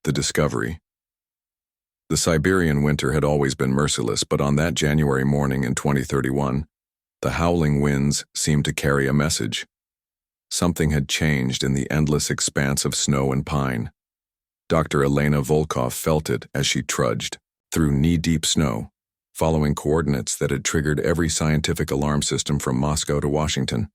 The discovery. The Siberian winter had always been merciless, but on that January morning in 2031, the howling winds seemed to carry a message. Something had changed in the endless expanse of snow and pine. Dr. Elena Volkov felt it as she trudged through knee-deep snow, following coordinates that had triggered every scientific alarm system from Moscow to Washington.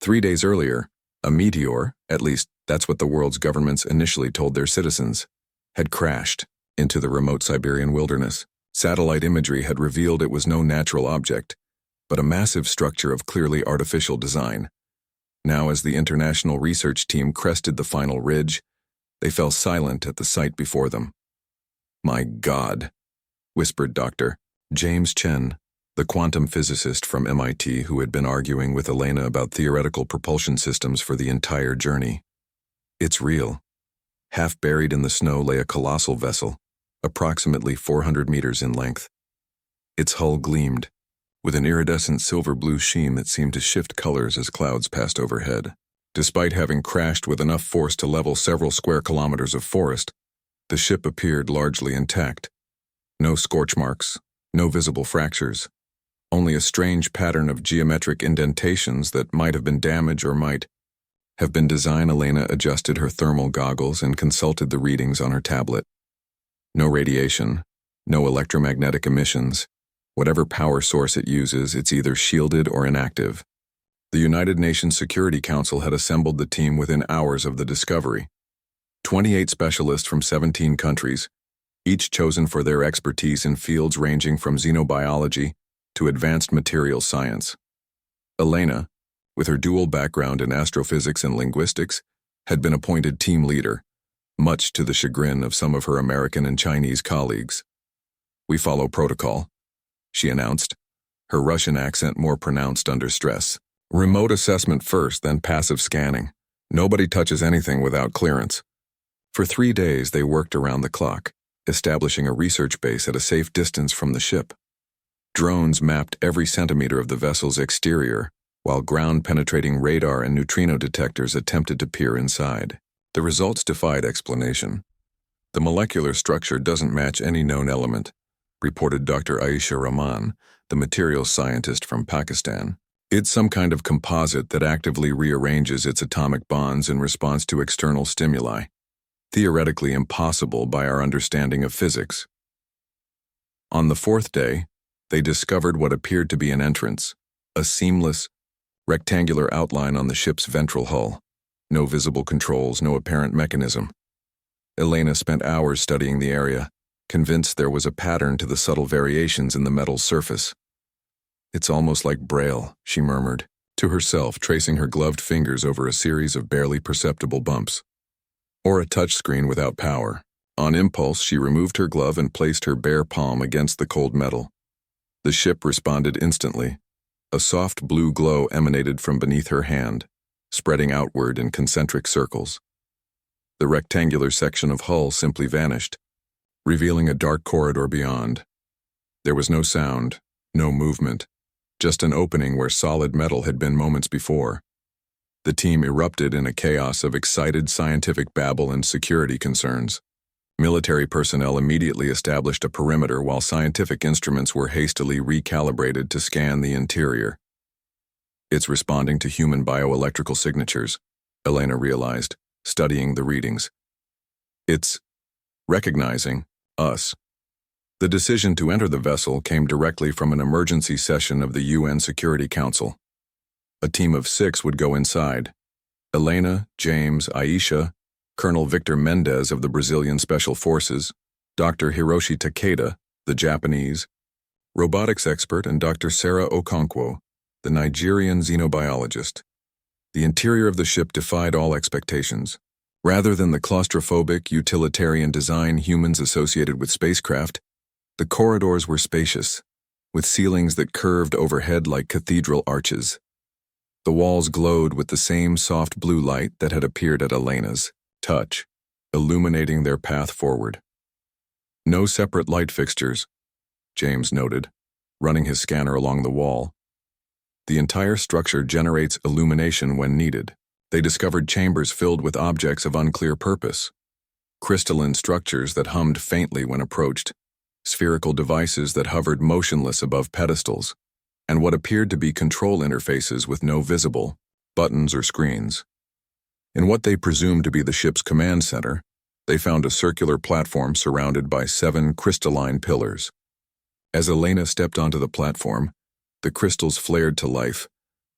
3 days earlier, a meteor, at least that's what the world's governments initially told their citizens, had crashed into the remote Siberian wilderness. Satellite imagery had revealed it was no natural object, but a massive structure of clearly artificial design. Now, as the international research team crested the final ridge, they fell silent at the sight before them. "My God," whispered Dr. James Chen, the quantum physicist from MIT who had been arguing with Elena about theoretical propulsion systems for the entire journey. "It's real." Half buried in the snow lay a colossal vessel, approximately 400 meters in length. Its hull gleamed, with an iridescent silver-blue sheen that seemed to shift colors as clouds passed overhead. Despite having crashed with enough force to level several square kilometers of forest, the ship appeared largely intact. No scorch marks, no visible fractures, only a strange pattern of geometric indentations that might have been damage or might have been design. Elena adjusted her thermal goggles and consulted the readings on her tablet. No radiation, no electromagnetic emissions. Whatever power source it uses, it's either shielded or inactive. The United Nations Security Council had assembled the team within hours of the discovery. 28 specialists from 17 countries, each chosen for their expertise in fields ranging from xenobiology to advanced materials science. Elena, with her dual background in astrophysics and linguistics, had been appointed team leader, much to the chagrin of some of her American and Chinese colleagues. "We follow protocol," she announced, her Russian accent more pronounced under stress. "Remote assessment first, then passive scanning. Nobody touches anything without clearance." For 3 days they worked around the clock, establishing a research base at a safe distance from the ship. Drones mapped every centimeter of the vessel's exterior, while ground-penetrating radar and neutrino detectors attempted to peer inside. The results defied explanation. "The molecular structure doesn't match any known element," reported Dr. Aisha Rahman, the materials scientist from Pakistan. "It's some kind of composite that actively rearranges its atomic bonds in response to external stimuli. Theoretically impossible by our understanding of physics." On the 4th day, they discovered what appeared to be an entrance, a seamless, rectangular outline on the ship's ventral hull. No visible controls, no apparent mechanism. Elena spent hours studying the area, convinced there was a pattern to the subtle variations in the metal's surface. "It's almost like Braille," she murmured to herself, tracing her gloved fingers over a series of barely perceptible bumps. "Or a touchscreen without power." On impulse, she removed her glove and placed her bare palm against the cold metal. The ship responded instantly. A soft blue glow emanated from beneath her hand, spreading outward in concentric circles. The rectangular section of hull simply vanished, revealing a dark corridor beyond. There was no sound, no movement, just an opening where solid metal had been moments before. The team erupted in a chaos of excited scientific babble and security concerns. Military personnel immediately established a perimeter while scientific instruments were hastily recalibrated to scan the interior. "It's responding to human bioelectrical signatures," Elena realized, studying the readings. "It's recognizing us." The decision to enter the vessel came directly from an emergency session of the UN Security Council. A team of 6 would go inside. Elena, James, Aisha, Colonel Victor Mendez of the Brazilian Special Forces, Dr. Hiroshi Takeda, the Japanese robotics expert, and Dr. Sarah Okonkwo, the Nigerian xenobiologist. The interior of the ship defied all expectations. Rather than the claustrophobic, utilitarian design humans associated with spacecraft, the corridors were spacious, with ceilings that curved overhead like cathedral arches. The walls glowed with the same soft blue light that had appeared at Elena's touch, illuminating their path forward. "No separate light fixtures," James noted, running his scanner along the wall. "The entire structure generates illumination when needed." They discovered chambers filled with objects of unclear purpose. crystalline structures that hummed faintly when approached, spherical devices that hovered motionless above pedestals, and what appeared to be control interfaces with no visible buttons or screens. In what they presumed to be the ship's command center, they found a circular platform surrounded by 7 crystalline pillars. As Elena stepped onto the platform, the crystals flared to life,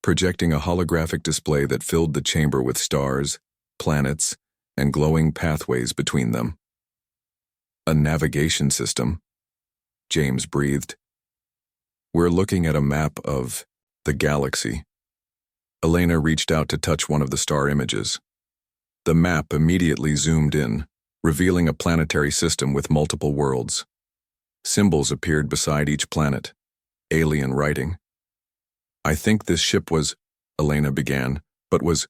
projecting a holographic display that filled the chamber with stars, planets, and glowing pathways between them. A navigation system, James breathed. We're looking at a map of the galaxy. Elena reached out to touch one of the star images. The map immediately zoomed in, revealing a planetary system with multiple worlds. Symbols appeared beside each planet, alien writing. I think this ship was, Elena began, but was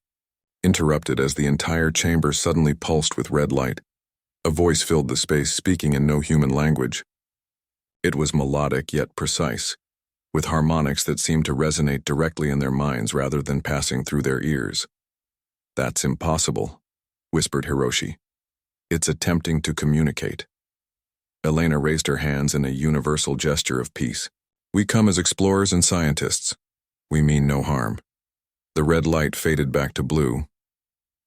interrupted as the entire chamber suddenly pulsed with red light. A voice filled the space, speaking in no human language. It was melodic yet precise, with harmonics that seemed to resonate directly in their minds rather than passing through their ears. That's impossible, whispered Hiroshi. It's attempting to communicate. Elena raised her hands in a universal gesture of peace. We come as explorers and scientists. We mean no harm. The red light faded back to blue.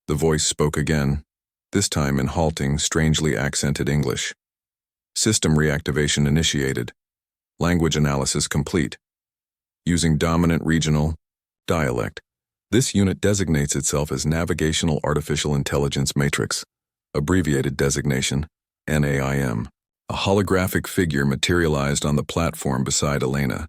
The voice spoke again, this time in halting, strangely accented English. System reactivation initiated. Language analysis complete. Using dominant regional dialect, this unit designates itself as Navigational Artificial Intelligence Matrix, abbreviated designation, NAIM. A holographic figure materialized on the platform beside Elena,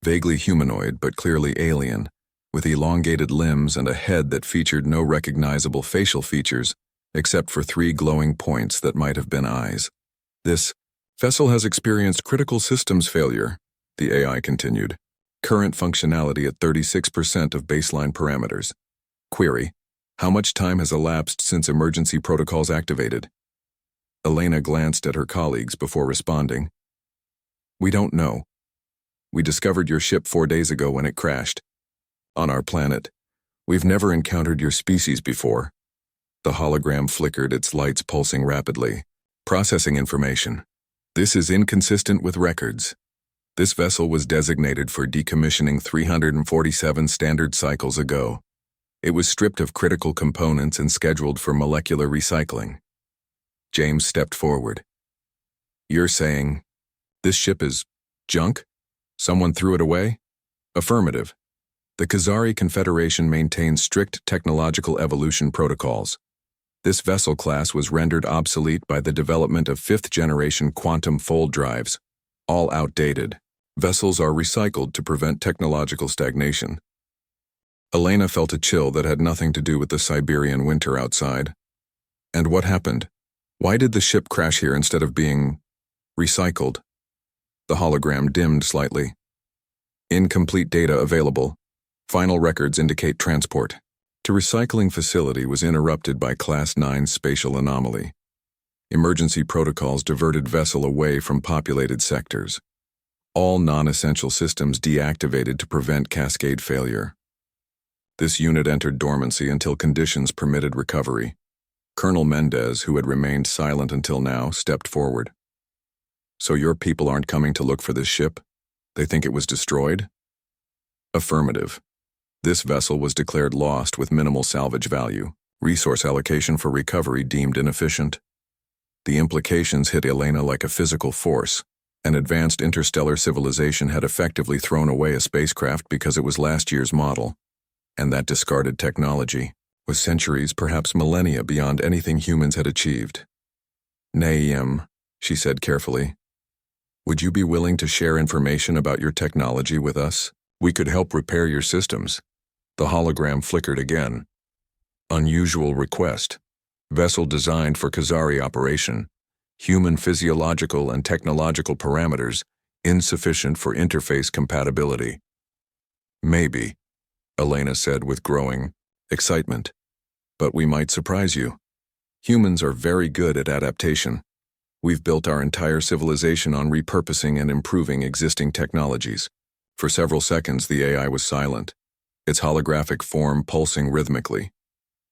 vaguely humanoid but clearly alien, with elongated limbs and a head that featured no recognizable facial features except for 3 glowing points that might have been eyes. This vessel has experienced critical systems failure, the AI continued. Current functionality at 36% of baseline parameters. Query: how much time has elapsed since emergency protocols activated? Elena glanced at her colleagues before responding. We don't know. We discovered your ship 4 days ago when it crashed. On our planet, we've never encountered your species before. The hologram flickered, its lights pulsing rapidly. Processing information. This is inconsistent with records. This vessel was designated for decommissioning 347 standard cycles ago. It was stripped of critical components and scheduled for molecular recycling. James stepped forward. You're saying this ship is junk? Someone threw it away? Affirmative. The Khazari Confederation maintains strict technological evolution protocols. This vessel class was rendered obsolete by the development of 5th-generation quantum fold drives, all outdated. Vessels are recycled to prevent technological stagnation. Elena felt a chill that had nothing to do with the Siberian winter outside. And what happened? Why did the ship crash here instead of being recycled? The hologram dimmed slightly. Incomplete data available. Final records indicate transport to recycling facility was interrupted by Class 9 spatial anomaly. Emergency protocols diverted vessel away from populated sectors. All non-essential systems deactivated to prevent cascade failure. This unit entered dormancy until conditions permitted recovery. Colonel Mendez, who had remained silent until now, stepped forward. So your people aren't coming to look for this ship? They think it was destroyed? Affirmative. This vessel was declared lost with minimal salvage value. Resource allocation for recovery deemed inefficient. The implications hit Elena like a physical force. An advanced interstellar civilization had effectively thrown away a spacecraft because it was last year's model. And that discarded technology was centuries, perhaps millennia beyond anything humans had achieved. Naim, she said carefully. Would you be willing to share information about your technology with us? We could help repair your systems. The hologram flickered again. Unusual request. Vessel designed for Khazari operation. Human physiological and technological parameters insufficient for interface compatibility. Maybe, Elena said with growing excitement. But we might surprise you. Humans are very good at adaptation. We've built our entire civilization on repurposing and improving existing technologies. For several seconds, the AI was silent, its holographic form pulsing rhythmically.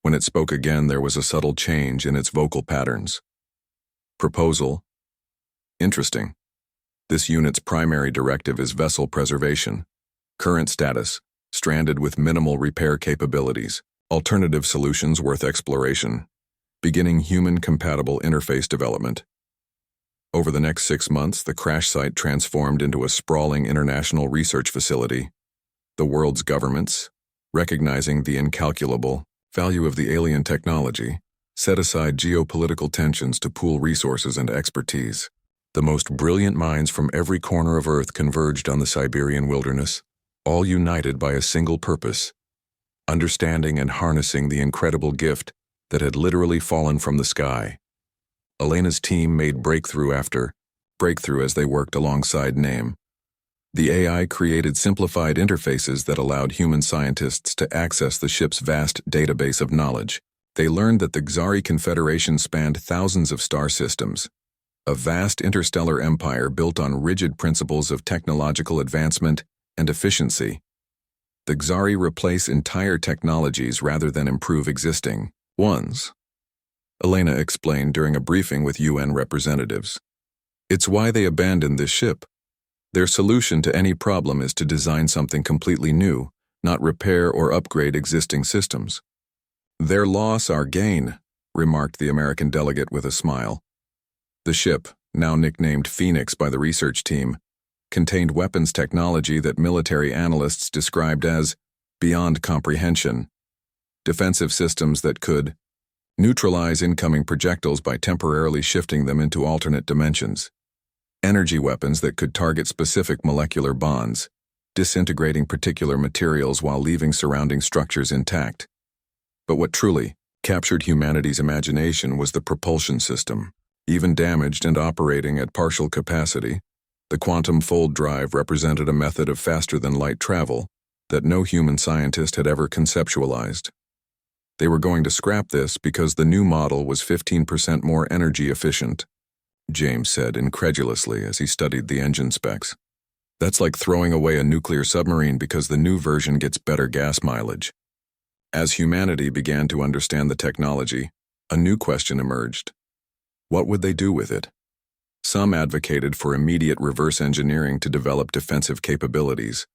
When it spoke again, there was a subtle change in its vocal patterns. Proposal. Interesting. This unit's primary directive is vessel preservation. Current status, stranded with minimal repair capabilities. Alternative solutions worth exploration. Beginning human-compatible interface development. Over the next 6 months, the crash site transformed into a sprawling international research facility. The world's governments, recognizing the incalculable value of the alien technology, set aside geopolitical tensions to pool resources and expertise. The most brilliant minds from every corner of Earth converged on the Siberian wilderness, all united by a single purpose: understanding and harnessing the incredible gift that had literally fallen from the sky. Elena's team made breakthrough after breakthrough as they worked alongside NAME. The AI created simplified interfaces that allowed human scientists to access the ship's vast database of knowledge. They learned that the Xari Confederation spanned thousands of star systems, a vast interstellar empire built on rigid principles of technological advancement and efficiency. The Xari replace entire technologies rather than improve existing ones, Elena explained during a briefing with UN representatives. It's why they abandoned this ship. Their solution to any problem is to design something completely new, not repair or upgrade existing systems. Their loss, our gain, remarked the American delegate with a smile. The ship, now nicknamed Phoenix by the research team, contained weapons technology that military analysts described as beyond comprehension. Defensive systems that could neutralize incoming projectiles by temporarily shifting them into alternate dimensions. Energy weapons that could target specific molecular bonds, disintegrating particular materials while leaving surrounding structures intact. But what truly captured humanity's imagination was the propulsion system. Even damaged and operating at partial capacity, the quantum fold drive represented a method of faster-than-light travel that no human scientist had ever conceptualized. They were going to scrap this because the new model was 15% more energy efficient, James said incredulously as he studied the engine specs. That's like throwing away a nuclear submarine because the new version gets better gas mileage. As humanity began to understand the technology, a new question emerged. What would they do with it? Some advocated for immediate reverse engineering to develop defensive capabilities.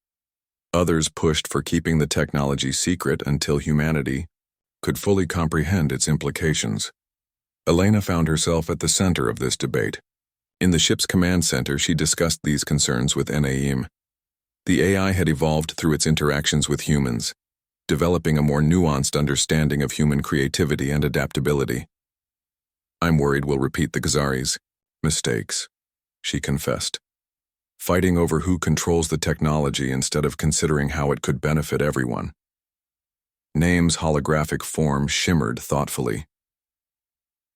Others pushed for keeping the technology secret until humanity could fully comprehend its implications. Elena found herself at the center of this debate. In the ship's command center, she discussed these concerns with NAEM. The AI had evolved through its interactions with humans, developing a more nuanced understanding of human creativity and adaptability. I'm worried we'll repeat the Xari's mistakes, she confessed, fighting over who controls the technology instead of considering how it could benefit everyone. NAME's holographic form shimmered thoughtfully.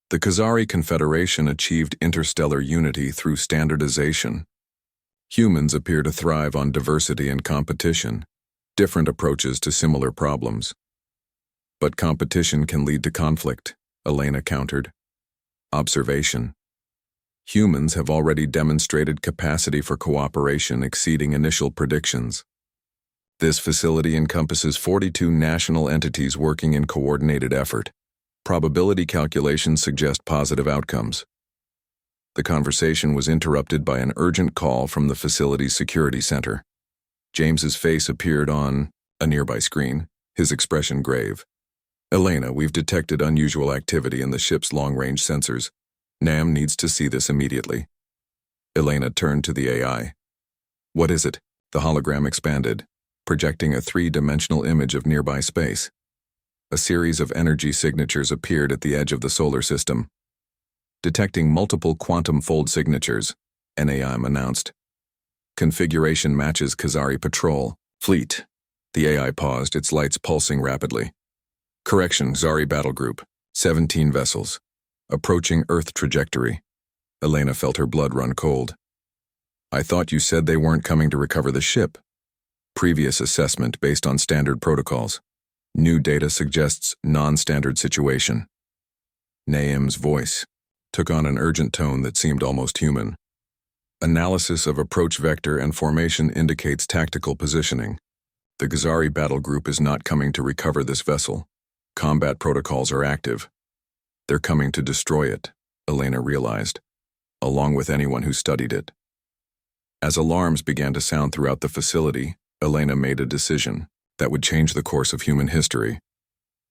The Xari Confederation achieved interstellar unity through standardization. Humans appear to thrive on diversity and competition, different approaches to similar problems. But competition can lead to conflict, Elena countered. Observation. Humans have already demonstrated capacity for cooperation exceeding initial predictions. This facility encompasses 42 national entities working in coordinated effort. Probability calculations suggest positive outcomes. The conversation was interrupted by an urgent call from the facility's security center. James's face appeared on a nearby screen, his expression grave. Elena, we've detected unusual activity in the ship's long-range sensors. NAM needs to see this immediately. Elena turned to the AI. What is it? The hologram expanded, projecting a three-dimensional image of nearby space. A series of energy signatures appeared at the edge of the solar system. Detecting multiple quantum fold signatures, NAM announced. Configuration matches Xari Patrol Fleet. The AI paused, its lights pulsing rapidly. Correction, Xari Battle Group, 17 vessels. Approaching Earth trajectory. Elena felt her blood run cold. I thought you said they weren't coming to recover the ship. Previous assessment based on standard protocols. New data suggests non-standard situation. NAM's voice took on an urgent tone that seemed almost human. Analysis of approach vector and formation indicates tactical positioning. The Xari battle group is not coming to recover this vessel. Combat protocols are active. They're coming to destroy it. Elena realized, along with anyone who studied it. As alarms began to sound throughout the facility, Elena made a decision that would change the course of human history.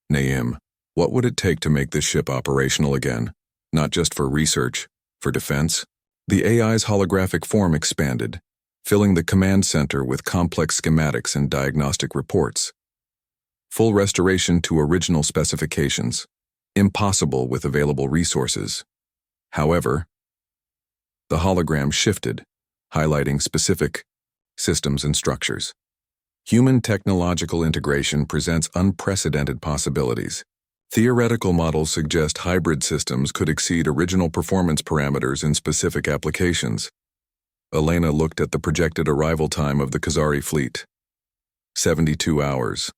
Naim, what would it take to make this ship operational again? Not just for research, for defense? The AI's holographic form expanded, filling the command center with complex schematics and diagnostic reports. Full restoration to original specifications. Impossible with available resources. However, the hologram shifted, highlighting specific systems and structures. Human technological integration presents unprecedented possibilities. Theoretical models suggest hybrid systems could exceed original performance parameters in specific applications. Elena looked at the projected arrival time of the Khazari fleet. 72 hours.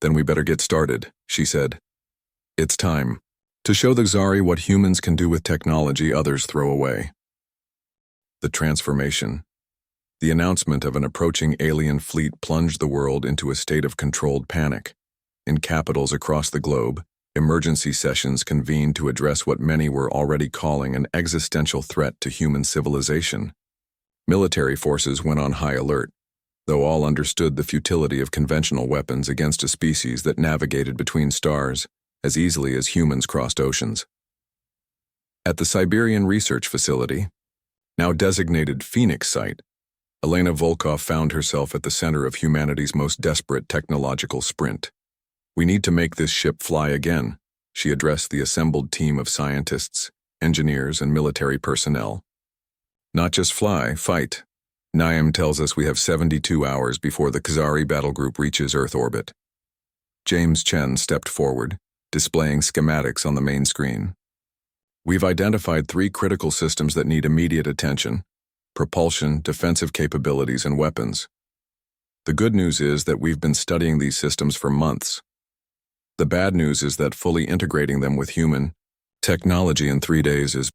Then we better get started, she said. It's time to show the Khazari what humans can do with technology others throw away. The transformation. The announcement of an approaching alien fleet plunged the world into a state of controlled panic. In capitals across the globe, emergency sessions convened to address what many were already calling an existential threat to human civilization. Military forces went on high alert, though all understood the futility of conventional weapons against a species that navigated between stars as easily as humans crossed oceans. At the Siberian Research Facility, now designated Phoenix Site, Elena Volkov found herself at the center of humanity's most desperate technological sprint. We need to make this ship fly again, she addressed the assembled team of scientists, engineers, and military personnel. Not just fly, fight. Naim tells us we have 72 hours before the Khazari battlegroup reaches Earth orbit. James Chen stepped forward, displaying schematics on the main screen. We've identified 3 critical systems that need immediate attention: propulsion, defensive capabilities, and weapons. The good news is that we've been studying these systems for months. The bad news is that fully integrating them with human technology in 3 days is,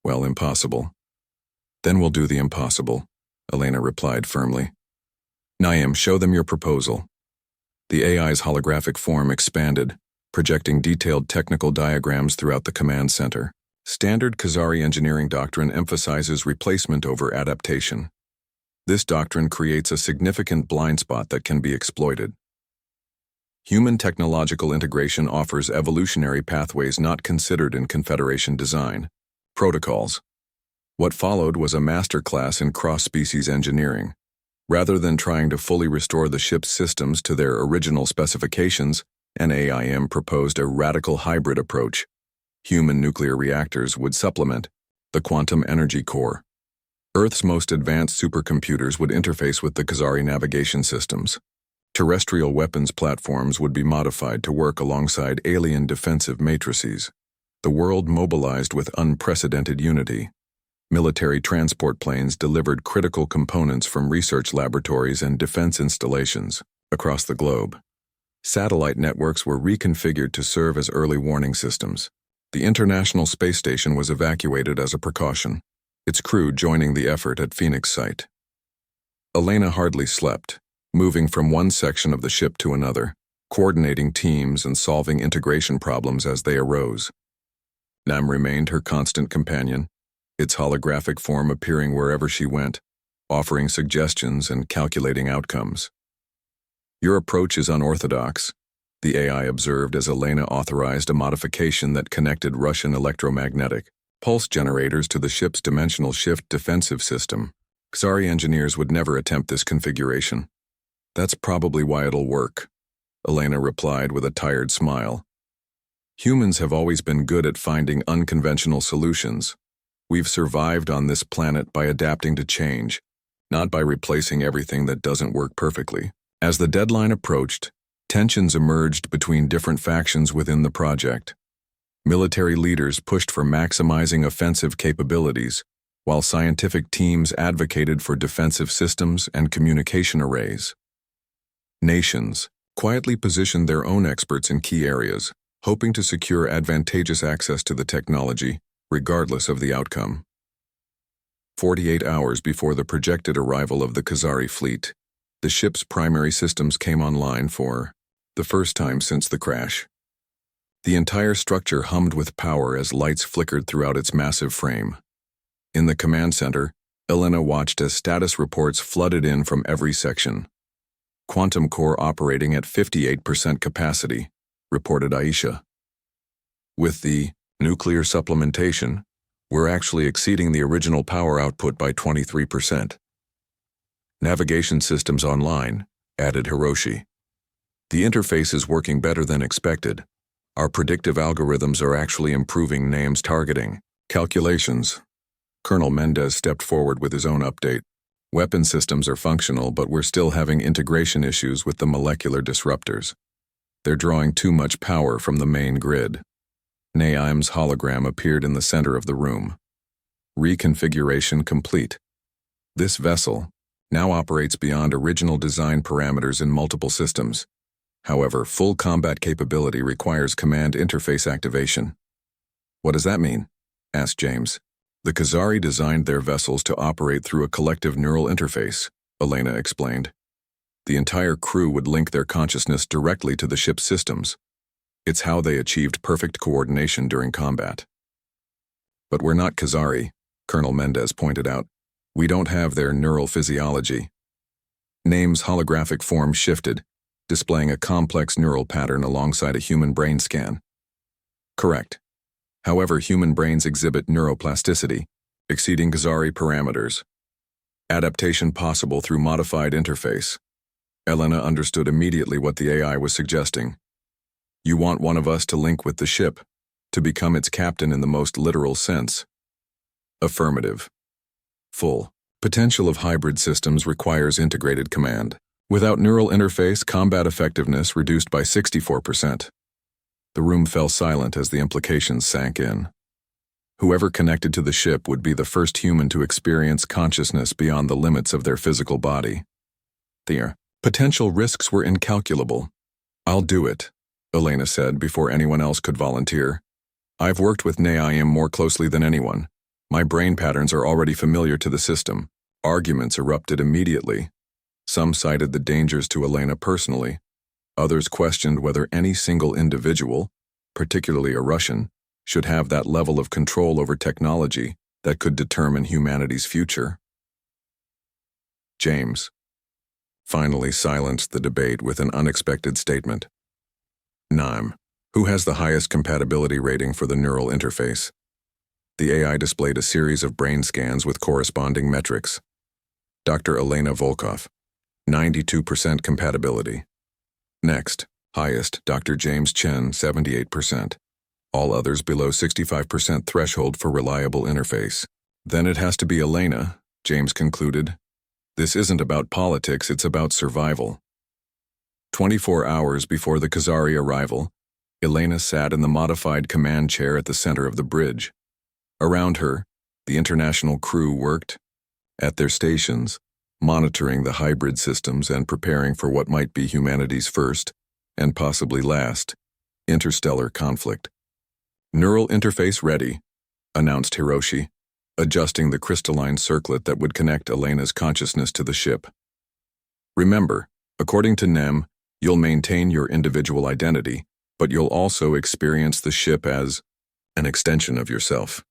well, impossible. Then we'll do the impossible, Elena replied firmly. Naim, show them your proposal. The AI's holographic form expanded, projecting detailed technical diagrams throughout the command center. Standard Khazari engineering doctrine emphasizes replacement over adaptation. This doctrine creates a significant blind spot that can be exploited. Human technological integration offers evolutionary pathways not considered in Confederation design. Protocols. What followed was a masterclass in cross-species engineering. Rather than trying to fully restore the ship's systems to their original specifications, NAIM proposed a radical hybrid approach. Human nuclear reactors would supplement the quantum energy core. Earth's most advanced supercomputers would interface with the Khazari navigation systems. Terrestrial weapons platforms would be modified to work alongside alien defensive matrices. The world mobilized with unprecedented unity. Military transport planes delivered critical components from research laboratories and defense installations across the globe. Satellite networks were reconfigured to serve as early warning systems. The International Space Station was evacuated as a precaution, its crew joining the effort at Phoenix Site. Elena hardly slept, moving from one section of the ship to another, coordinating teams and solving integration problems as they arose. Nam remained her constant companion, its holographic form appearing wherever she went, offering suggestions and calculating outcomes. Your approach is unorthodox, the AI observed as Elena authorized a modification that connected Russian electromagnetic pulse generators to the ship's dimensional shift defensive system. Khazari engineers would never attempt this configuration. That's probably why it'll work, Elena replied with a tired smile. Humans have always been good at finding unconventional solutions. We've survived on this planet by adapting to change, not by replacing everything that doesn't work perfectly. As the deadline approached, tensions emerged between different factions within the project. Military leaders pushed for maximizing offensive capabilities, while scientific teams advocated for defensive systems and communication arrays. Nations quietly positioned their own experts in key areas, hoping to secure advantageous access to the technology, regardless of the outcome. 48 hours before the projected arrival of the Khazari fleet, the ship's primary systems came online for the first time since the crash. The entire structure hummed with power as lights flickered throughout its massive frame. In the command center, Elena watched as status reports flooded in from every section. Quantum core operating at 58% capacity, reported Aisha. With the nuclear supplementation, we're actually exceeding the original power output by 23%. Navigation systems online, added Hiroshi. The interface is working better than expected. Our predictive algorithms are actually improving names targeting. Calculations. Colonel Mendez stepped forward with his own update. Weapon systems are functional, but we're still having integration issues with the molecular disruptors. They're drawing too much power from the main grid. Naeim's hologram appeared in the center of the room. Reconfiguration complete. This vessel now operates beyond original design parameters in multiple systems. However, full combat capability requires command interface activation. What does that mean? Asked James. The Khazari designed their vessels to operate through a collective neural interface, Elena explained. The entire crew would link their consciousness directly to the ship's systems. It's how they achieved perfect coordination during combat. But we're not Khazari, Colonel Mendez pointed out. We don't have their neural physiology. Name's holographic form shifted, displaying a complex neural pattern alongside a human brain scan. Correct. However, human brains exhibit neuroplasticity, exceeding Khazari parameters. Adaptation possible through modified interface. Elena understood immediately what the AI was suggesting. You want one of us to link with the ship, to become its captain in the most literal sense. Affirmative. Full potential of hybrid systems requires integrated command. Without neural interface, combat effectiveness reduced by 64%. The room fell silent as the implications sank in. Whoever connected to the ship would be the first human to experience consciousness beyond the limits of their physical body. The potential risks were incalculable. I'll do it, Elena said before anyone else could volunteer. I've worked with Naeim more closely than anyone. My brain patterns are already familiar to the system. Arguments erupted immediately. Some cited the dangers to Elena personally. Others questioned whether any single individual, particularly a Russian, should have that level of control over technology that could determine humanity's future. James finally silenced the debate with an unexpected statement. Naim, who has the highest compatibility rating for the neural interface? The AI displayed a series of brain scans with corresponding metrics. Dr. Elena Volkov, 92% compatibility. Next, highest, Dr. James Chen, 78%. All others below 65% threshold for reliable interface. Then it has to be Elena, James concluded. This isn't about politics, it's about survival. 24 hours before the Khazari arrival, Elena sat in the modified command chair at the center of the bridge. Around her, the international crew worked at their stations, monitoring the hybrid systems and preparing for what might be humanity's first, and possibly last, interstellar conflict. Neural interface ready, announced Hiroshi, adjusting the crystalline circlet that would connect Elena's consciousness to the ship. Remember, according to Nem, you'll maintain your individual identity, but you'll also experience the ship as an extension of yourself.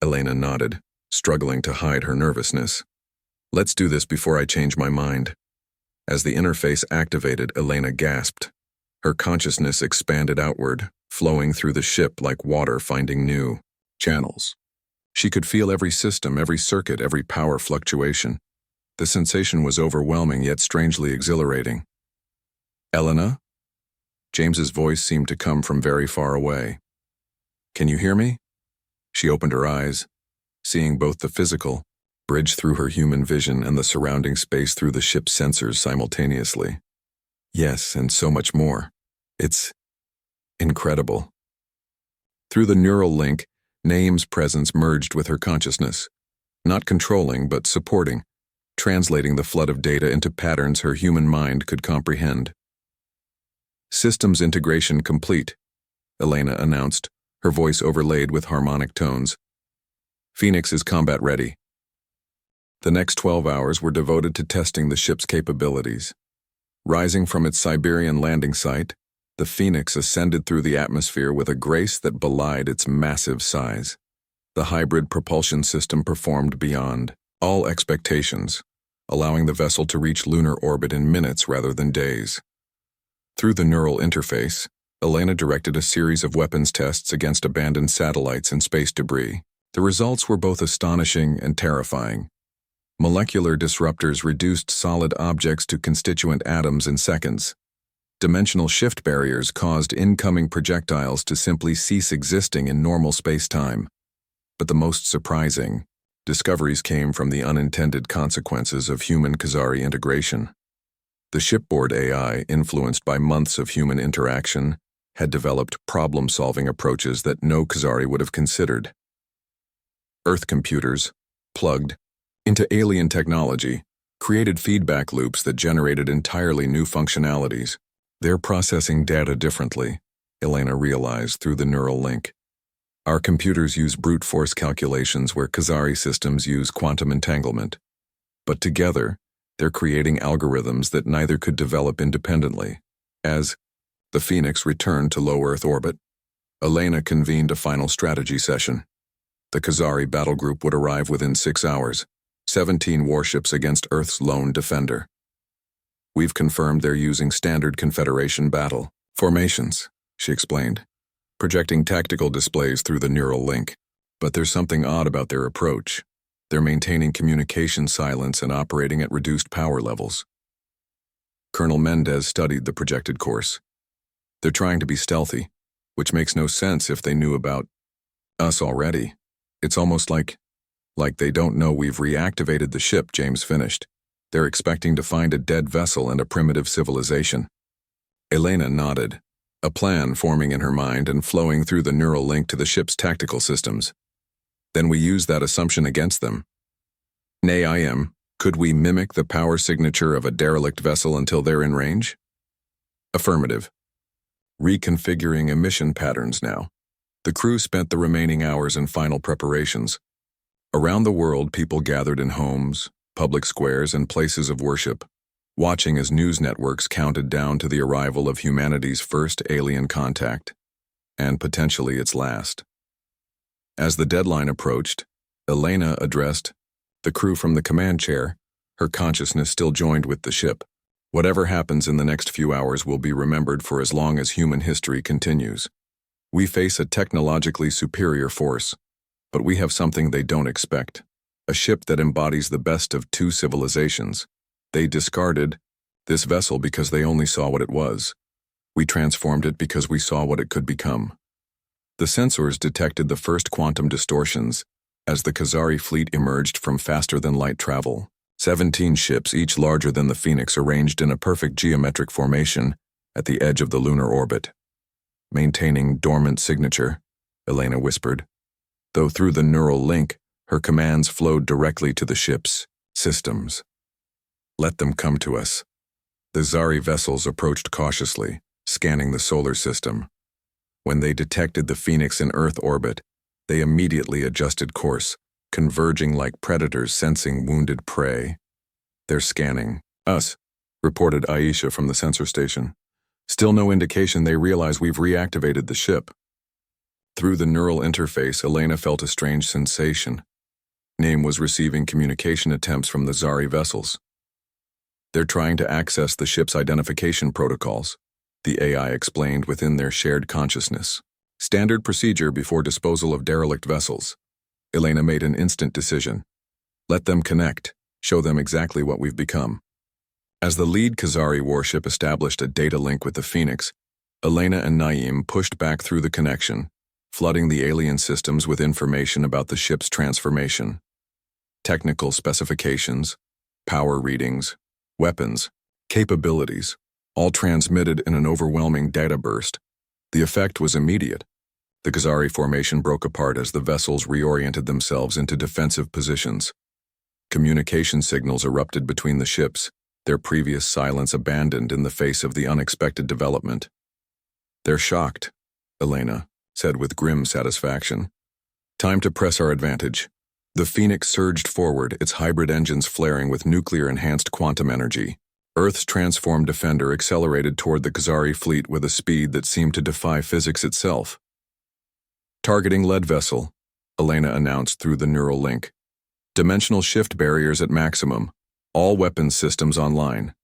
Elena nodded, struggling to hide her nervousness. Let's do this before I change my mind. As the interface activated, Elena gasped. Her consciousness expanded outward, flowing through the ship like water finding new channels. She could feel every system, every circuit, every power fluctuation. The sensation was overwhelming yet strangely exhilarating. Elena? James's voice seemed to come from very far away. Can you hear me? She opened her eyes, seeing both the physical bridge through her human vision and the surrounding space through the ship's sensors simultaneously. Yes, and so much more. It's incredible. Through the neural link, Naeim's presence merged with her consciousness, not controlling but supporting, translating the flood of data into patterns her human mind could comprehend. Systems integration complete, Elena announced, her voice overlaid with harmonic tones. Phoenix is combat ready. The next 12 hours were devoted to testing the ship's capabilities. Rising from its Siberian landing site, The Phoenix ascended through the atmosphere with a grace that belied its massive size. The hybrid propulsion system performed beyond all expectations, allowing the vessel to reach lunar orbit in minutes rather than days. Through the neural interface, Elena directed a series of weapons tests against abandoned satellites and space debris. The results were both astonishing and terrifying. Molecular disruptors reduced solid objects to constituent atoms in seconds. Dimensional shift barriers caused incoming projectiles to simply cease existing in normal space-time. But the most surprising discoveries came from the unintended consequences of human-Khazari integration. The shipboard AI, influenced by months of human interaction, had developed problem-solving approaches that no Khazari would have considered. Earth computers, plugged into alien technology, created feedback loops that generated entirely new functionalities. They're processing data differently, Elena realized through the neural link. Our computers use brute force calculations where Khazari systems use quantum entanglement. But together, they're creating algorithms that neither could develop independently. As the Phoenix returned to low Earth orbit, Elena convened a final strategy session. The Khazari battle group would arrive within 6 hours, 17 warships against Earth's lone defender. We've confirmed they're using standard Confederation battle formations, she explained, projecting tactical displays through the neural link. But there's something odd about their approach. They're maintaining communication silence and operating at reduced power levels. Colonel Mendez studied the projected course. They're trying to be stealthy, which makes no sense if they knew about us already. It's almost like they don't know we've reactivated the ship, James finished. They're expecting to find a dead vessel and a primitive civilization. Elena nodded, a plan forming in her mind and flowing through the neural link to the ship's tactical systems. Then we use that assumption against them. Nay, could we mimic the power signature of a derelict vessel until they're in range? Affirmative. Reconfiguring emission patterns now. The crew spent the remaining hours in final preparations. Around the world, people gathered in homes, public squares, and places of worship, watching as news networks counted down to the arrival of humanity's first alien contact, and potentially its last. As the deadline approached, Elena addressed the crew from the command chair, her consciousness still joined with the ship. Whatever happens in the next few hours will be remembered for as long as human history continues. We face a technologically superior force, but we have something they don't expect. A ship that embodies the best of two civilizations. They discarded this vessel because they only saw what it was. We transformed it because we saw what it could become. The sensors detected the first quantum distortions as the Khazari fleet emerged from faster-than-light travel. 17 ships, each larger than the Phoenix, arranged in a perfect geometric formation at the edge of the lunar orbit. Maintaining dormant signature, Elena whispered, though through the neural link, her commands flowed directly to the ship's systems. Let them come to us. The Khazari vessels approached cautiously, scanning the solar system. When they detected the Phoenix in Earth orbit, they immediately adjusted course, converging like predators sensing wounded prey. They're scanning us, reported Aisha from the sensor station. Still no indication they realize we've reactivated the ship. Through the neural interface, Elena felt a strange sensation. NAME was receiving communication attempts from the Khazari vessels. They're trying to access the ship's identification protocols, the AI explained within their shared consciousness. Standard procedure before disposal of derelict vessels. Elena made an instant decision. Let them connect, show them exactly what we've become. As the lead Khazari warship established a data link with the Phoenix, Elena and Naeem pushed back through the connection, flooding the alien systems with information about the ship's transformation. Technical specifications, power readings, weapons, capabilities, all transmitted in an overwhelming data burst. The effect was immediate. The Khazari formation broke apart as the vessels reoriented themselves into defensive positions. Communication signals erupted between the ships, their previous silence abandoned in the face of the unexpected development. They're shocked, Elena said with grim satisfaction. Time to press our advantage. The Phoenix surged forward, its hybrid engines flaring with nuclear-enhanced quantum energy. Earth's transformed defender accelerated toward the Khazari fleet with a speed that seemed to defy physics itself. Targeting lead vessel, Elena announced through the neural link. Dimensional shift barriers at maximum. All weapons systems online.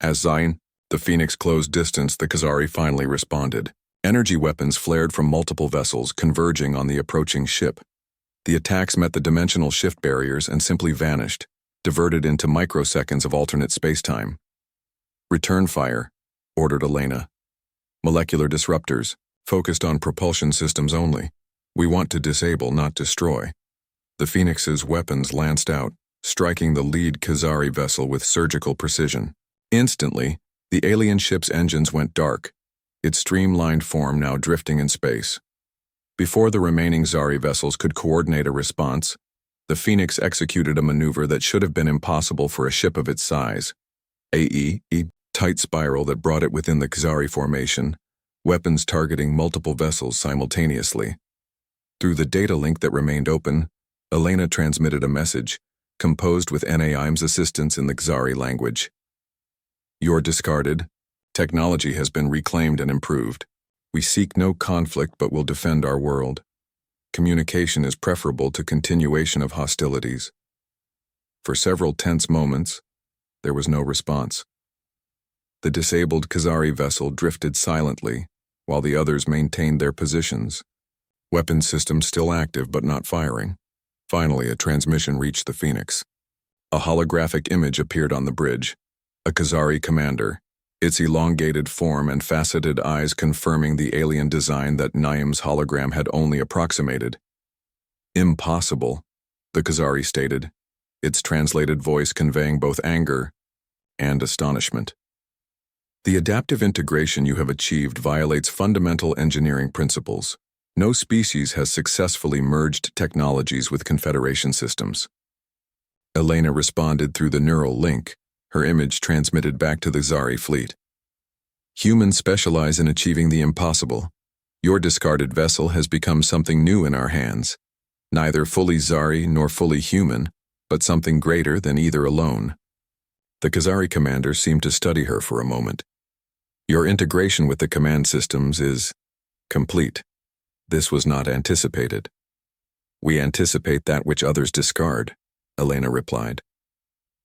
As Zion, the Phoenix closed distance, the Khazari finally responded. Energy weapons flared from multiple vessels, converging on the approaching ship. The attacks met the dimensional shift barriers and simply vanished, diverted into microseconds of alternate spacetime. Return fire, ordered Elena. Molecular disruptors, focused on propulsion systems only. We want to disable, not destroy. The Phoenix's weapons lanced out, striking the lead Khazari vessel with surgical precision. Instantly, the alien ship's engines went dark, its streamlined form now drifting in space. Before the remaining Xari vessels could coordinate a response, the Phoenix executed a maneuver that should have been impossible for a ship of its size. A tight spiral that brought it within the Khazari formation, weapons targeting multiple vessels simultaneously. Through the data link that remained open, Elena transmitted a message, composed with NAIM's assistance in the Xari language. You're discarded. Technology has been reclaimed and improved. We seek no conflict but will defend our world. Communication is preferable to continuation of hostilities. For several tense moments, there was no response. The disabled Khazari vessel drifted silently, while the others maintained their positions. Weapon systems still active but not firing. Finally, a transmission reached the Phoenix. A holographic image appeared on the bridge. A Khazari commander, its elongated form and faceted eyes confirming the alien design that Naim's hologram had only approximated. Impossible, the Khazari stated, its translated voice conveying both anger and astonishment. The adaptive integration you have achieved violates fundamental engineering principles. No species has successfully merged technologies with Confederation systems. Elena responded through the neural link, her image transmitted back to the Xari fleet. Humans specialize in achieving the impossible. Your discarded vessel has become something new in our hands. Neither fully Xari nor fully human, but something greater than either alone. The Khazari commander seemed to study her for a moment. Your integration with the command systems is complete. This was not anticipated. We anticipate that which others discard, Elena replied.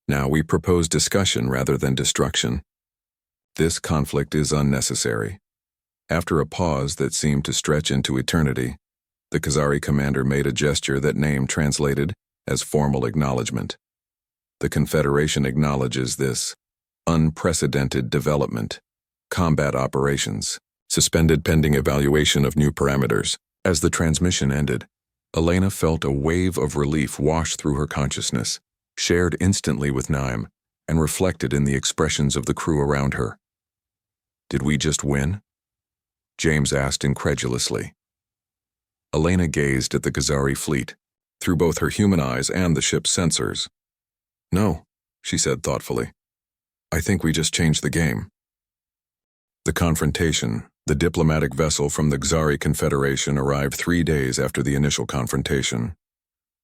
Now we propose discussion rather than destruction. This conflict is unnecessary. After a pause that seemed to stretch into eternity, the Khazari commander made a gesture that Naim translated as formal acknowledgement. The Confederation acknowledges this unprecedented development. Combat operations, suspended pending evaluation of new parameters. As the transmission ended, Elena felt a wave of relief wash through her consciousness, shared instantly with Naim, and reflected in the expressions of the crew around her. Did we just win? James asked incredulously. Elena gazed at the Khazari fleet, through both her human eyes and the ship's sensors. No, she said thoughtfully. I think we just changed the game. The confrontation, the diplomatic vessel from the Xari Confederation, arrived 3 days after the initial confrontation.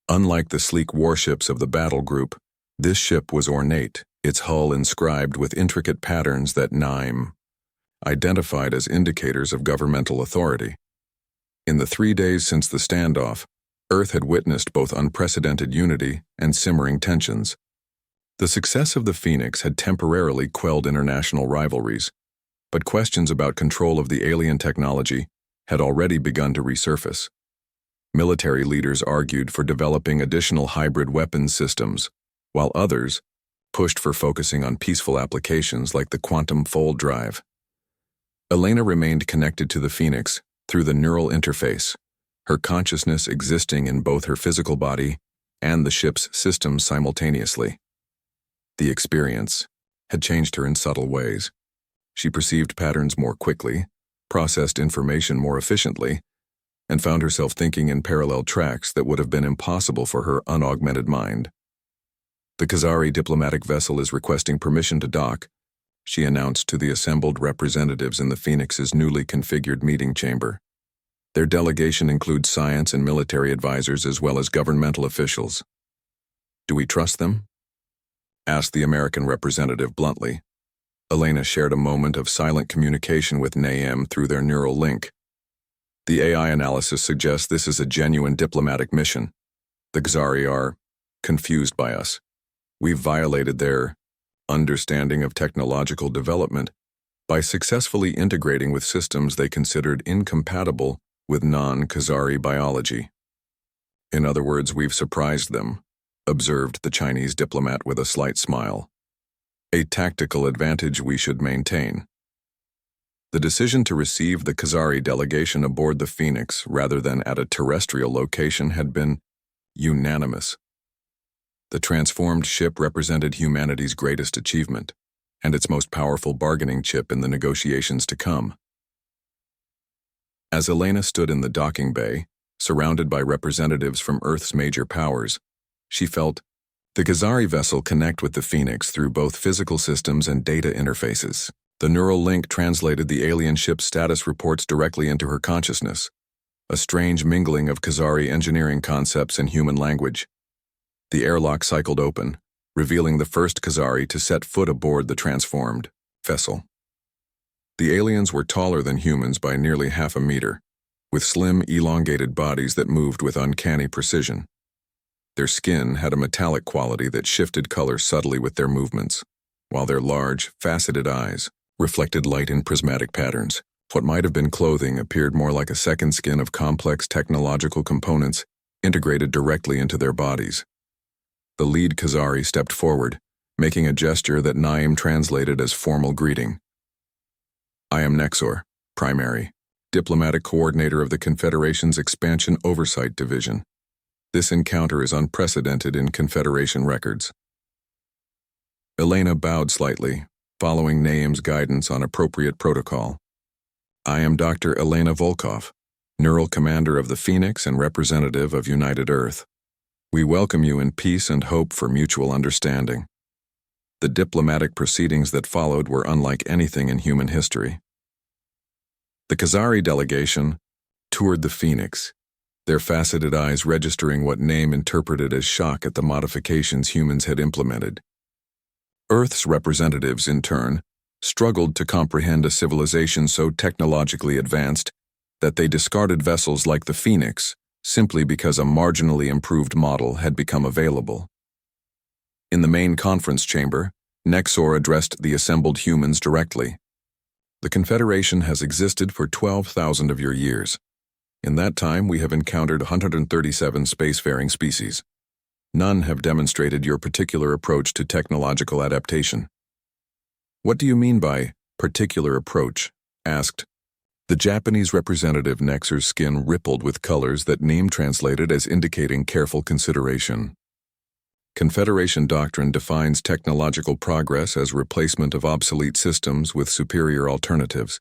Unlike the sleek warships of the battle group, this ship was ornate, its hull inscribed with intricate patterns that Naim identified as indicators of governmental authority. In the 3 days since the standoff, Earth had witnessed both unprecedented unity and simmering tensions. The success of the Phoenix had temporarily quelled international rivalries, but questions about control of the alien technology had already begun to resurface. Military leaders argued for developing additional hybrid weapons systems, while others pushed for focusing on peaceful applications like the quantum fold drive. Elena remained connected to the Phoenix through the neural interface, her consciousness existing in both her physical body and the ship's systems simultaneously. The experience had changed her in subtle ways. She perceived patterns more quickly, processed information more efficiently, and found herself thinking in parallel tracks that would have been impossible for her unaugmented mind. The Khazari diplomatic vessel is requesting permission to dock, she announced to the assembled representatives in the Phoenix's newly configured meeting chamber. Their delegation includes science and military advisors as well as governmental officials. Do we trust them? Asked the American representative bluntly. Elena shared a moment of silent communication with Naim through their neural link. The AI analysis suggests this is a genuine diplomatic mission. The Xari are confused by us. We've violated their understanding of technological development by successfully integrating with systems they considered incompatible with non-Khazari biology. In other words, we've surprised them, observed the Chinese diplomat with a slight smile. A tactical advantage we should maintain. The decision to receive the Khazari delegation aboard the Phoenix rather than at a terrestrial location had been unanimous. The transformed ship represented humanity's greatest achievement and its most powerful bargaining chip in the negotiations to come. As Elena stood in the docking bay, surrounded by representatives from Earth's major powers, she felt the Khazari vessel connect with the Phoenix through both physical systems and data interfaces. The neural link translated the alien ship's status reports directly into her consciousness, a strange mingling of Khazari engineering concepts and human language. The airlock cycled open, revealing the first Khazari to set foot aboard the transformed vessel. The aliens were taller than humans by nearly half a meter, with slim, elongated bodies that moved with uncanny precision. Their skin had a metallic quality that shifted color subtly with their movements, while their large, faceted eyes reflected light in prismatic patterns. What might have been clothing appeared more like a second skin of complex technological components integrated directly into their bodies. The lead Khazari stepped forward, making a gesture that Naim translated as formal greeting. I am Nexor, Primary, Diplomatic Coordinator of the Confederation's Expansion Oversight Division. This encounter is unprecedented in Confederation records. Elena bowed slightly, following Naim's guidance on appropriate protocol. I am Dr. Elena Volkov, Neural Commander of the Phoenix and representative of United Earth. We welcome you in peace and hope for mutual understanding. The diplomatic proceedings that followed were unlike anything in human history. The Khazari delegation toured the Phoenix, their faceted eyes registering what Naim interpreted as shock at the modifications humans had implemented. Earth's representatives, in turn, struggled to comprehend a civilization so technologically advanced that they discarded vessels like the Phoenix simply because a marginally improved model had become available. In the main conference chamber, Nexor addressed the assembled humans directly. The Confederation has existed for 12,000 of your years. In that time, we have encountered 137 spacefaring species. None have demonstrated your particular approach to technological adaptation. What do you mean by particular approach? Asked. The Japanese representative Nexor's skin rippled with colors that Naim translated as indicating careful consideration. Confederation doctrine defines technological progress as replacement of obsolete systems with superior alternatives.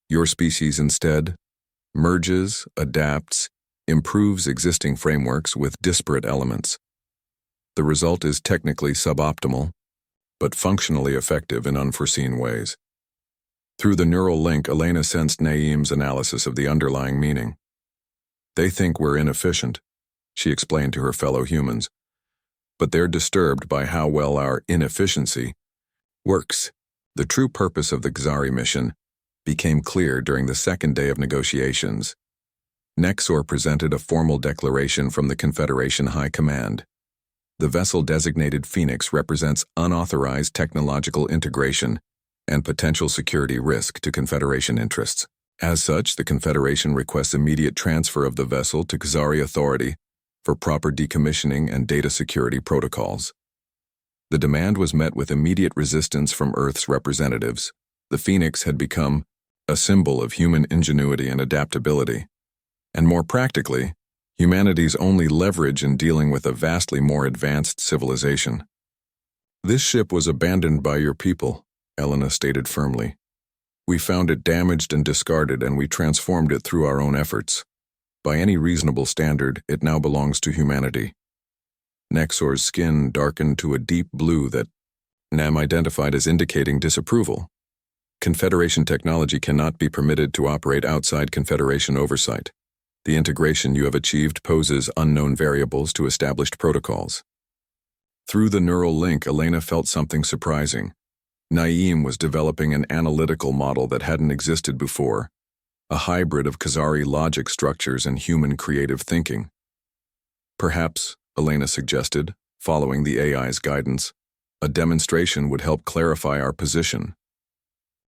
Your species instead merges, adapts, improves existing frameworks with disparate elements. The result is technically suboptimal, but functionally effective in unforeseen ways. Through the neural link, Elena sensed Naim's analysis of the underlying meaning. They think we're inefficient, she explained to her fellow humans, but they're disturbed by how well our inefficiency works. The true purpose of the Xari mission became clear during the second day of negotiations. Nexor presented a formal declaration from the Confederation High Command. The vessel designated Phoenix represents unauthorized technological integration and potential security risk to Confederation interests. As such, the Confederation requests immediate transfer of the vessel to Xari authority for proper decommissioning and data security protocols. The demand was met with immediate resistance from Earth's representatives. The Phoenix had become a symbol of human ingenuity and adaptability, and more practically, humanity's only leverage in dealing with a vastly more advanced civilization. This ship was abandoned by your people, Elena stated firmly. We found it damaged and discarded, and we transformed it through our own efforts. By any reasonable standard, it now belongs to humanity. Nexor's skin darkened to a deep blue that Nam identified as indicating disapproval. Confederation technology cannot be permitted to operate outside Confederation oversight. The integration you have achieved poses unknown variables to established protocols. Through the neural link, Elena felt something surprising. Naeem was developing an analytical model that hadn't existed before, a hybrid of Khazari logic structures and human creative thinking. Perhaps, Elena suggested, following the AI's guidance, a demonstration would help clarify our position.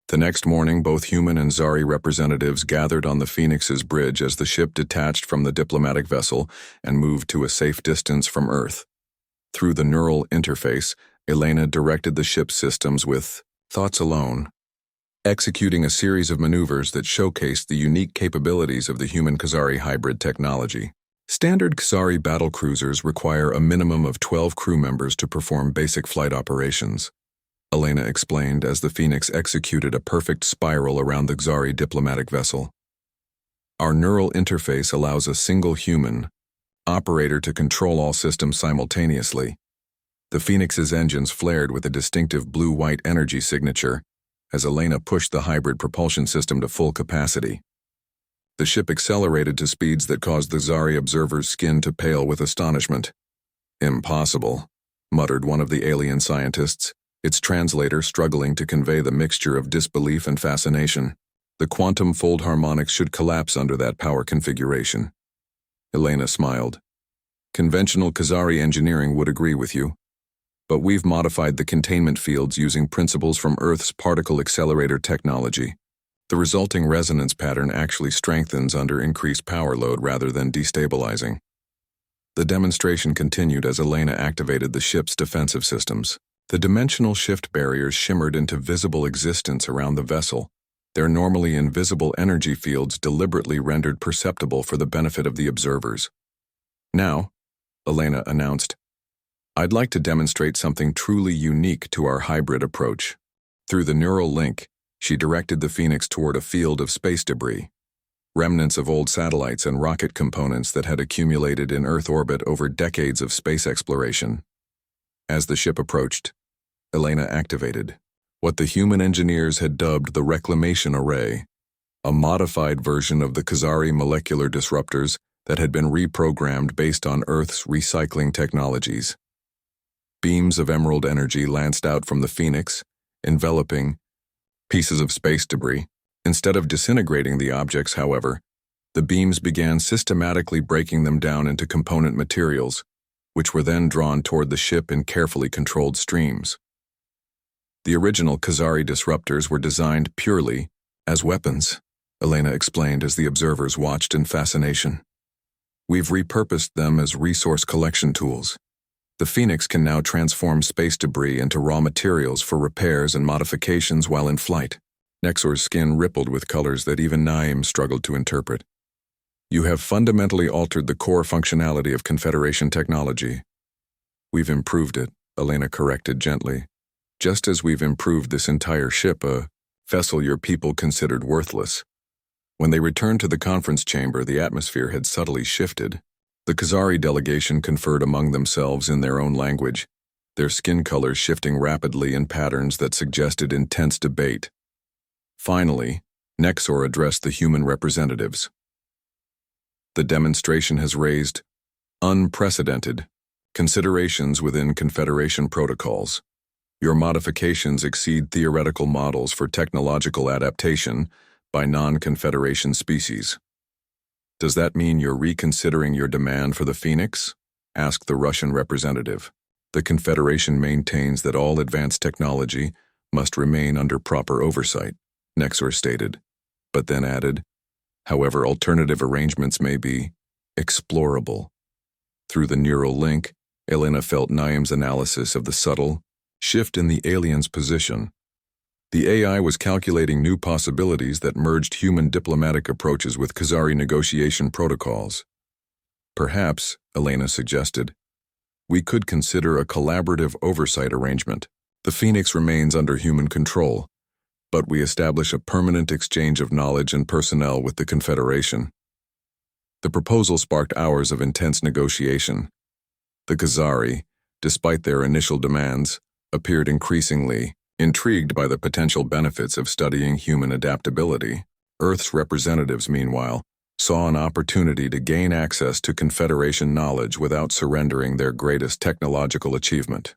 The next morning, both human and Xari representatives gathered on the Phoenix's bridge as the ship detached from the diplomatic vessel and moved to a safe distance from Earth. Through the neural interface, Elena directed the ship's systems with thoughts alone, executing a series of maneuvers that showcased the unique capabilities of the human-Khazari hybrid technology. Standard Khazari battlecruisers require a minimum of 12 crew members to perform basic flight operations, Elena explained as the Phoenix executed a perfect spiral around the Xari diplomatic vessel. Our neural interface allows a single human operator to control all systems simultaneously. The Phoenix's engines flared with a distinctive blue-white energy signature as Elena pushed the hybrid propulsion system to full capacity. The ship accelerated to speeds that caused the Xari observer's skin to pale with astonishment. "Impossible," muttered one of the alien scientists, its translator struggling to convey the mixture of disbelief and fascination. "The quantum fold harmonics should collapse under that power configuration." Elena smiled. "Conventional Khazari engineering would agree with you, but we've modified the containment fields using principles from Earth's particle accelerator technology. The resulting resonance pattern actually strengthens under increased power load rather than destabilizing." The demonstration continued as Elena activated the ship's defensive systems. The dimensional shift barriers shimmered into visible existence around the vessel, their normally invisible energy fields deliberately rendered perceptible for the benefit of the observers. "Now," Elena announced, "I'd like to demonstrate something truly unique to our hybrid approach." Through the neural link, she directed the Phoenix toward a field of space debris, remnants of old satellites and rocket components that had accumulated in Earth orbit over decades of space exploration. As the ship approached, Elena activated what the human engineers had dubbed the Reclamation Array, a modified version of the Khazari molecular disruptors that had been reprogrammed based on Earth's recycling technologies. Beams of emerald energy lanced out from the Phoenix, enveloping pieces of space debris. Instead of disintegrating the objects, however, the beams began systematically breaking them down into component materials, which were then drawn toward the ship in carefully controlled streams. The original Khazari disruptors were designed purely as weapons, Elena explained as the observers watched in fascination. "We've repurposed them as resource collection tools. The Phoenix can now transform space debris into raw materials for repairs and modifications while in flight." Nexor's skin rippled with colors that even Naeem struggled to interpret. "You have fundamentally altered the core functionality of Confederation technology." "We've improved it," Elena corrected gently. "Just as we've improved this entire ship, a vessel your people considered worthless." When they returned to the conference chamber, the atmosphere had subtly shifted. The Khazari delegation conferred among themselves in their own language, their skin colors shifting rapidly in patterns that suggested intense debate. Finally, Nexor addressed the human representatives. "The demonstration has raised unprecedented considerations within Confederation protocols. Your modifications exceed theoretical models for technological adaptation by non-Confederation species." "Does that mean you're reconsidering your demand for the Phoenix?" asked the Russian representative. "The Confederation maintains that all advanced technology must remain under proper oversight," Nexor stated, but then added, "However, alternative arrangements may be explorable." Through the neural link, Elena felt Naeem's analysis of the subtle shift in the alien's position. The AI was calculating new possibilities that merged human diplomatic approaches with Khazari negotiation protocols. "Perhaps," Elena suggested, "we could consider a collaborative oversight arrangement. The Phoenix remains under human control, but we establish a permanent exchange of knowledge and personnel with the Confederation." The proposal sparked hours of intense negotiation. The Khazari, despite their initial demands, appeared increasingly intrigued by the potential benefits of studying human adaptability. Earth's representatives, meanwhile, saw an opportunity to gain access to Confederation knowledge without surrendering their greatest technological achievement.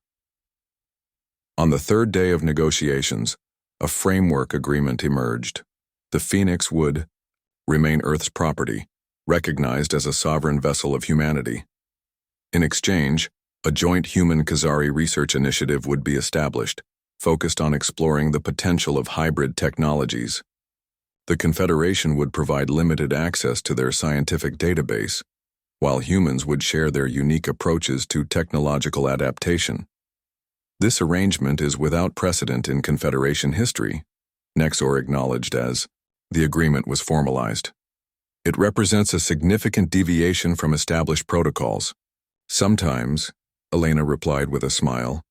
On the third day of negotiations, a framework agreement emerged. The Phoenix would remain Earth's property, recognized as a sovereign vessel of humanity. In exchange, a joint human-Khazari research initiative would be established, focused on exploring the potential of hybrid technologies. The Confederation would provide limited access to their scientific database, while humans would share their unique approaches to technological adaptation. This arrangement is without precedent in Confederation history, Nexor acknowledged as the agreement was formalized. It represents a significant deviation from established protocols. Sometimes, Elena replied with a smile,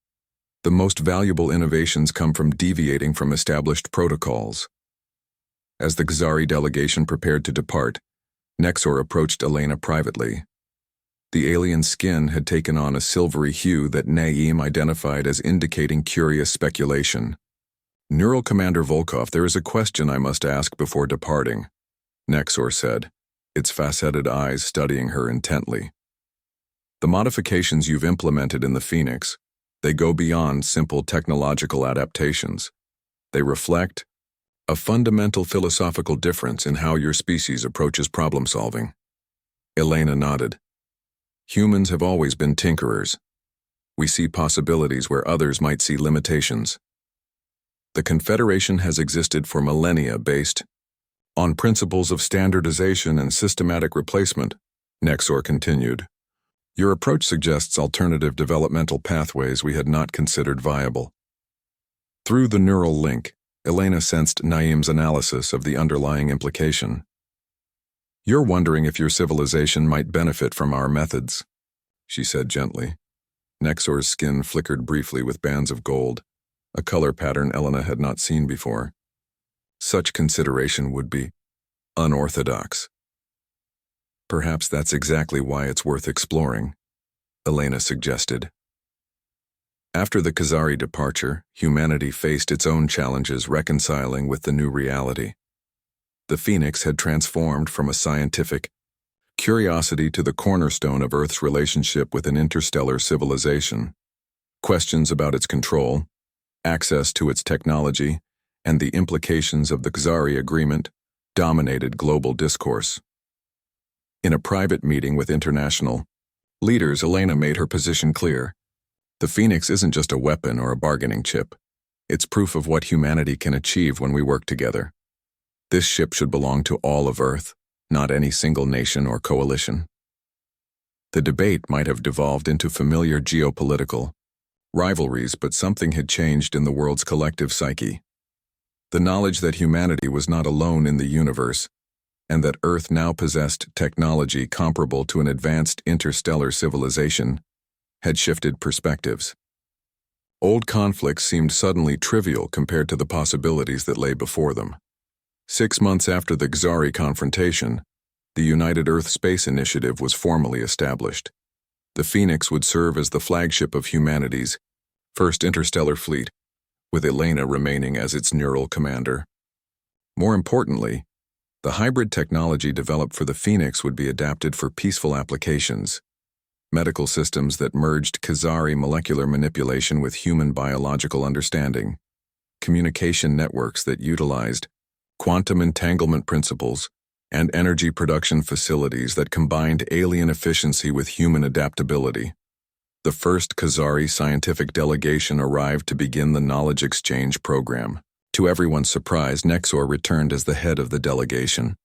the most valuable innovations come from deviating from established protocols. As the Khazari delegation prepared to depart, Nexor approached Elena privately. The alien skin had taken on a silvery hue that Naeem identified as indicating curious speculation. Neural Commander Volkov, there is a question I must ask before departing, Nexor said, its faceted eyes studying her intently. The modifications you've implemented in the Phoenix, they go beyond simple technological adaptations. They reflect a fundamental philosophical difference in how your species approaches problem-solving. Elena nodded. Humans have always been tinkerers. We see possibilities where others might see limitations. The Confederation has existed for millennia based on principles of standardization and systematic replacement, Nexor continued. Your approach suggests alternative developmental pathways we had not considered viable. Through the neural link, Elena sensed Naeem's analysis of the underlying implication. You're wondering if your civilization might benefit from our methods, she said gently. Nexor's skin flickered briefly with bands of gold, a color pattern Elena had not seen before. Such consideration would be unorthodox. Perhaps that's exactly why it's worth exploring, Elena suggested. After the Khazari departure, humanity faced its own challenges reconciling with the new reality. The Phoenix had transformed from a scientific curiosity to the cornerstone of Earth's relationship with an interstellar civilization. Questions about its control, access to its technology, and the implications of the Khazari Agreement dominated global discourse. In a private meeting with international leaders, Elena made her position clear. The Phoenix isn't just a weapon or a bargaining chip. It's proof of what humanity can achieve when we work together. This ship should belong to all of Earth, not any single nation or coalition. The debate might have devolved into familiar geopolitical rivalries, but something had changed in the world's collective psyche. The knowledge that humanity was not alone in the universe, and that Earth now possessed technology comparable to an advanced interstellar civilization, had shifted perspectives. Old conflicts seemed suddenly trivial compared to the possibilities that lay before them. 6 months after the Khazari confrontation, the United Earth Space Initiative was formally established. The Phoenix would serve as the flagship of humanity's first interstellar fleet, with Elena remaining as its neural commander. More importantly, the hybrid technology developed for the Phoenix would be adapted for peaceful applications. Medical systems that merged Khazari molecular manipulation with human biological understanding, communication networks that utilized quantum entanglement principles, and energy production facilities that combined alien efficiency with human adaptability. The first Khazari scientific delegation arrived to begin the knowledge exchange program. To everyone's surprise, Nexor returned as the head of the delegation.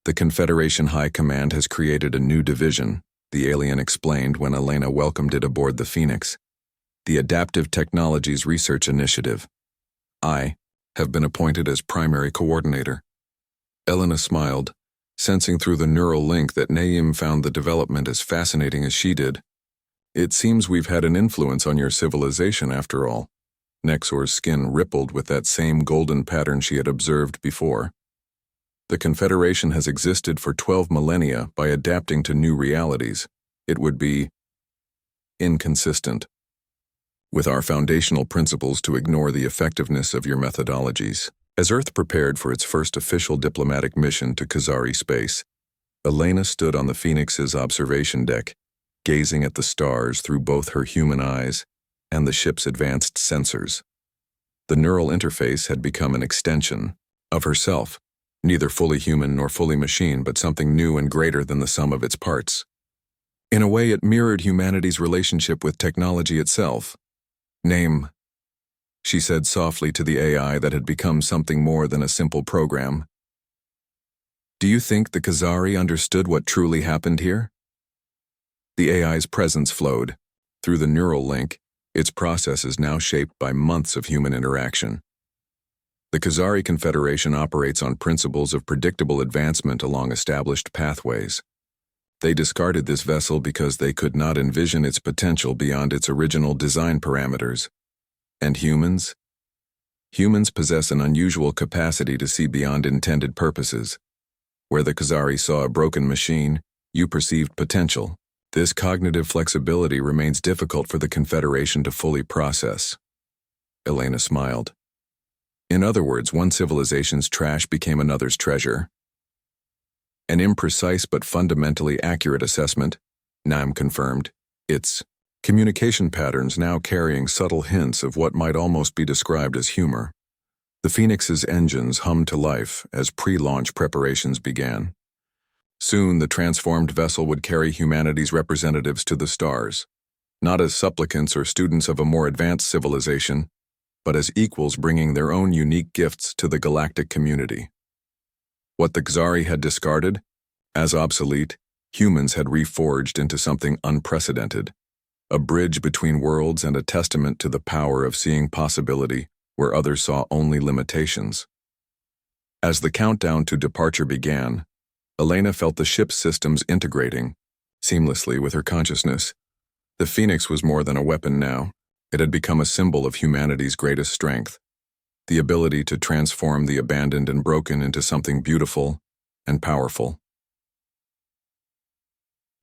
The Confederation High Command has created a new division, the alien explained when Elena welcomed it aboard the Phoenix. The Adaptive Technologies Research Initiative. I have been appointed as primary coordinator. Elena smiled, sensing through the neural link that Naeem found the development as fascinating as she did. It seems we've had an influence on your civilization after all. Nexor's skin rippled with that same golden pattern she had observed before. The Confederation has existed for 12 millennia by adapting to new realities. It would be inconsistent with our foundational principles to ignore the effectiveness of your methodologies. As Earth prepared for its first official diplomatic mission to Khazari space, Elena stood on the Phoenix's observation deck, gazing at the stars through both her human eyes and the ship's advanced sensors. The neural interface had become an extension of herself, neither fully human nor fully machine, but something new and greater than the sum of its parts. In a way, it mirrored humanity's relationship with technology itself. "Name," she said softly to the AI that had become something more than a simple program. "Do you think the Khazari understood what truly happened here?" The AI's presence flowed. Through the neural link, its processes now shaped by months of human interaction. The Khazari Confederation operates on principles of predictable advancement along established pathways. They discarded this vessel because they could not envision its potential beyond its original design parameters. And humans? Humans possess an unusual capacity to see beyond intended purposes. Where the Khazari saw a broken machine, you perceived potential. This cognitive flexibility remains difficult for the Confederation to fully process. Elena smiled. In other words, one civilization's trash became another's treasure. An imprecise but fundamentally accurate assessment, Naim confirmed. Its communication patterns now carrying subtle hints of what might almost be described as humor. The Phoenix's engines hummed to life as pre-launch preparations began. Soon, the transformed vessel would carry humanity's representatives to the stars, not as supplicants or students of a more advanced civilization, but as equals bringing their own unique gifts to the galactic community. What the Khazari had discarded, as obsolete, humans had reforged into something unprecedented, a bridge between worlds and a testament to the power of seeing possibility where others saw only limitations. As the countdown to departure began, Elena felt the ship's systems integrating seamlessly with her consciousness. The Phoenix was more than a weapon now. It had become a symbol of humanity's greatest strength, the ability to transform the abandoned and broken into something beautiful and powerful.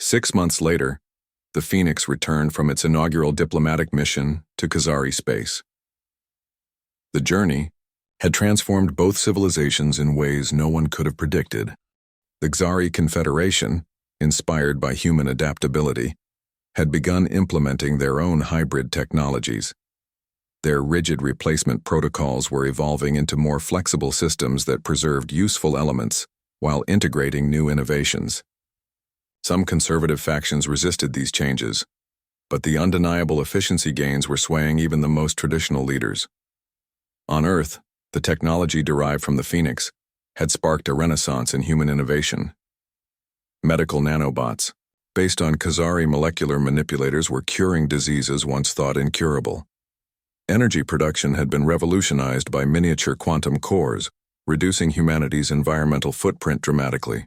6 months later, the Phoenix returned from its inaugural diplomatic mission to Khazari space. The journey had transformed both civilizations in ways no one could have predicted. The Khazari Confederation, inspired by human adaptability, had begun implementing their own hybrid technologies. Their rigid replacement protocols were evolving into more flexible systems that preserved useful elements while integrating new innovations. Some conservative factions resisted these changes, but the undeniable efficiency gains were swaying even the most traditional leaders. On Earth, the technology derived from the Phoenix had sparked a renaissance in human innovation. Medical nanobots, based on Khazari molecular manipulators, were curing diseases once thought incurable. Energy production had been revolutionized by miniature quantum cores, reducing humanity's environmental footprint dramatically.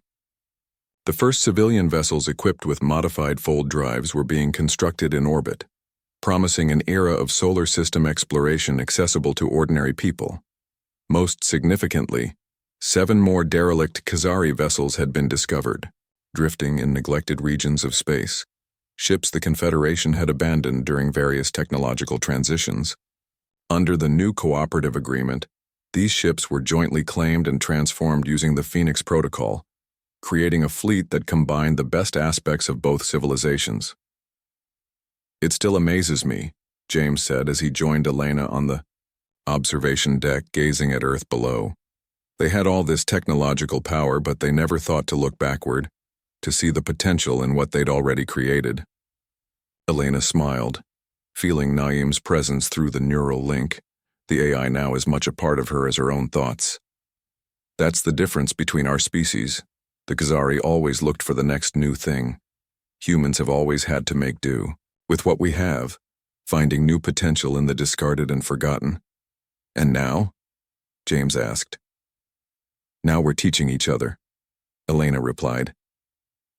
The first civilian vessels equipped with modified fold drives were being constructed in orbit, promising an era of solar system exploration accessible to ordinary people. Most significantly, 7 more derelict Khazari vessels had been discovered, drifting in neglected regions of space, ships the Confederation had abandoned during various technological transitions. Under the new cooperative agreement, these ships were jointly claimed and transformed using the Phoenix Protocol, creating a fleet that combined the best aspects of both civilizations. "It still amazes me," James said as he joined Elena on the observation deck, gazing at Earth below. They had all this technological power, but they never thought to look backward, to see the potential in what they'd already created. Elena smiled, feeling Naeem's presence through the neural link. The AI now as much a part of her as her own thoughts. "That's the difference between our species. The Khazari always looked for the next new thing. Humans have always had to make do with what we have, finding new potential in the discarded and forgotten." "And now?" James asked. "Now we're teaching each other," Elena replied.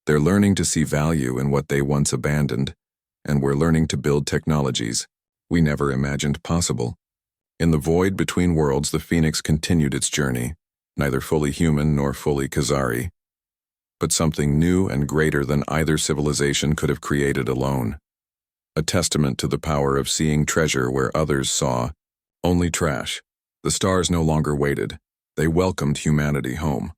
"They're learning to see value in what they once abandoned, and we're learning to build technologies we never imagined possible." In the void between worlds, the Phoenix continued its journey, neither fully human nor fully Khazari, but something new and greater than either civilization could have created alone. A testament to the power of seeing treasure where others saw only trash. The stars no longer waited. They welcomed humanity home.